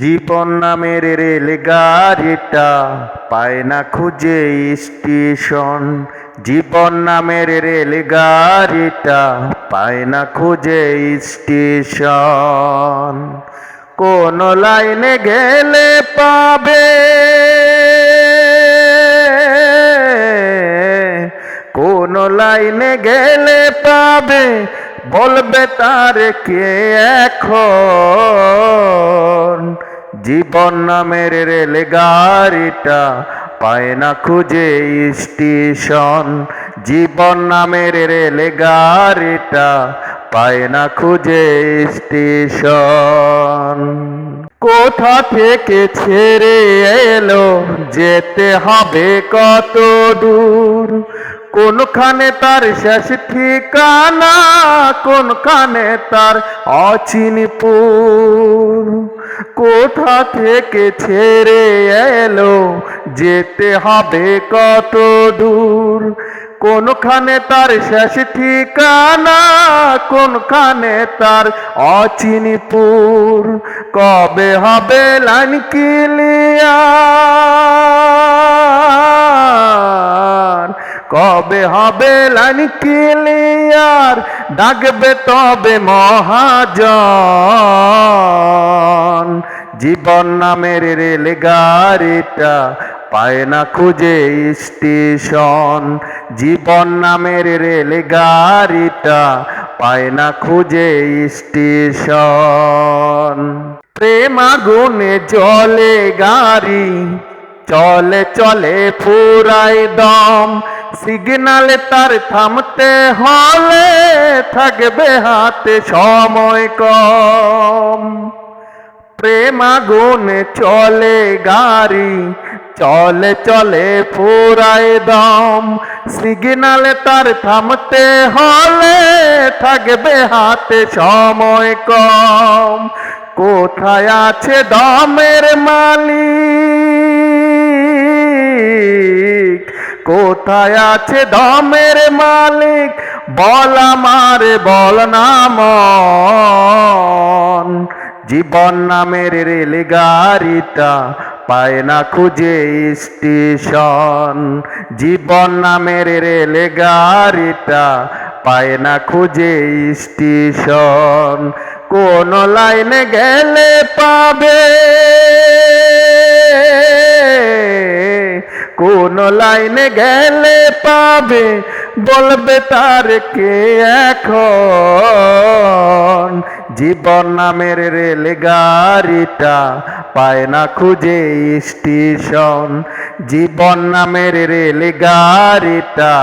জীবন নামের রেলগাড়িটা পায় না খুঁজে স্টেশন। জীবন নামের রেলগাড়িটা পায় না খুঁজে স্টেশন। কোন লাইনে গেলে পাবে, কোন লাইনে গেলে পাবে, বলবে তার কে এখন। জীবন নামের রেলগাড়িটা পায় না খুঁজে স্টেশন। জীবন নামের রেলগাড়িটা পায় না খুঁজে স্টেশন। কোথা থেকে ছেড়ে এলো, যেতে হবে কত দূর, কোনখানে তার শেষ ঠিকানা, কোনখানে তার অচিনপুর। কোথা থেকে ছেড়ে এলো, যেতে হবে কত দূর, কোনখানে তার শেষ ঠিকানা, কোনখানে তার অচিনপুর। কবে হবে লাইন ক্লিয়ার, কবে হবে লাইন ক্লিয়ার, ডাকবে তবে মহাজন। জীবন নামের রেলগাড়িটা পায় না খুঁজে স্টেশন। জীবন নামের রেলগাড়িটা পায় না খুঁজে স্টেশন। প্রেম আগুনে জ্বলে গাড়ি, চলে চলে ফুরাই দম, সিগনালে তার থামতে হলে থাকবে হাতে সময় কম। প্রেম আগুনে চলে গাড়ি, চলে চলে ফুরাই দম, সিগনালে তার থামতে হলে থাকবে হাতে সময় কম। কোথায় আছে দমের মালিক, কোথায় আছে দমের মালিক, বল আমারে বল না মন। জীবন নামের রেলগাড়িটা পায় না খুঁজে স্টেশন। জীবন নামের রেলগাড়িটা পায় না খুঁজে স্টেশন। কোন লাইনে গেলে পাবে, কোন লাইনে গেলে পাবে, বলবে তার কে এখন। জীবন নামের রেলগাড়িটা পায় না খুঁজে স্টেশন। জীবন নামের রেলগাড়িটা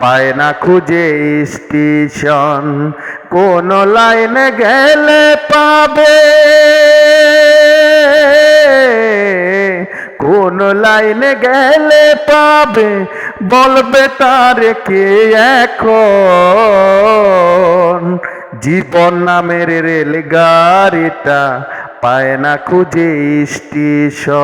পায় না খুঁজে স্টেশন। কোন লাইনে গেলে পাবে, কোন লাইনে গেলে পাবে, বলবে তার কে এখন। জীবন নামের রেলগাড়িটা পায় না খুঁজে স্টেশন।